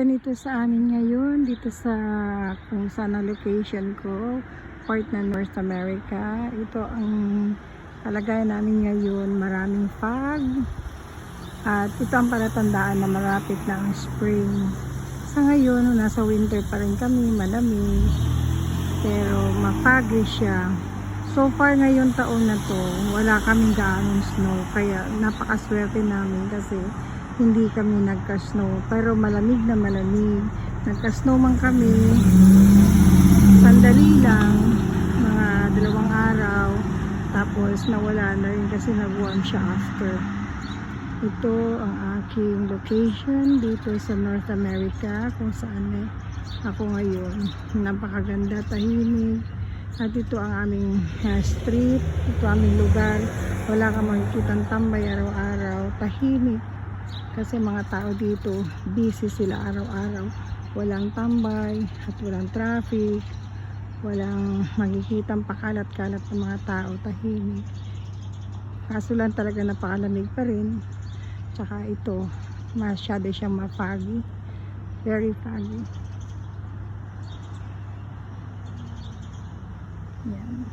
Ganito sa amin ngayon dito sa kung saan ang location ko, part ng North America. Ito ang kalagayan namin ngayon, maraming fog at ito ang palatandaan na malapit na ang spring. Sa ngayon nasa winter pa rin kami, malamig pero ma-foggy siya. So far ngayon taon na to wala kaming gaanong snow, kaya napakaswerte namin kasi hindi kami nagka-snow, pero malamig na malamig. Nagka-snow man kami sandali lang, mga 2 araw, tapos nawala na rin kasi nag-warm siya after. Ito ang aking location dito sa North America, kung saan ako ngayon. Napakaganda, tahimik, at ito ang aming street, ito aming lugar. Wala kang makikitang tambay araw-araw, tahimik. Kasi mga tao dito, busy sila araw-araw. Walang tambay at walang traffic. Walang makikitang pakalat-kalat ng mga tao, tahimik. Kaso lang talaga napakalamig pa rin. Tsaka ito, masyado siyang ma-foggy. Very foggy. Yan.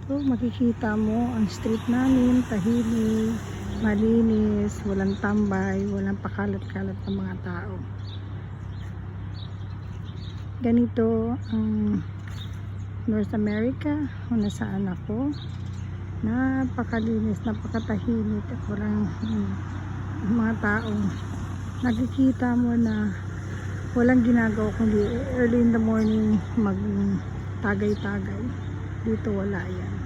So, makikita mo ang street namin, tahimik, malinis, walang tambay, walang pakalat-kalat ng mga tao. Ganito ang North America, kung nasaan ako. Napakalinis, napakatahimik at walang mga tao. Nakikita mo na walang ginagawa kundi early in the morning mag tagay-tagay. Dito wala yan.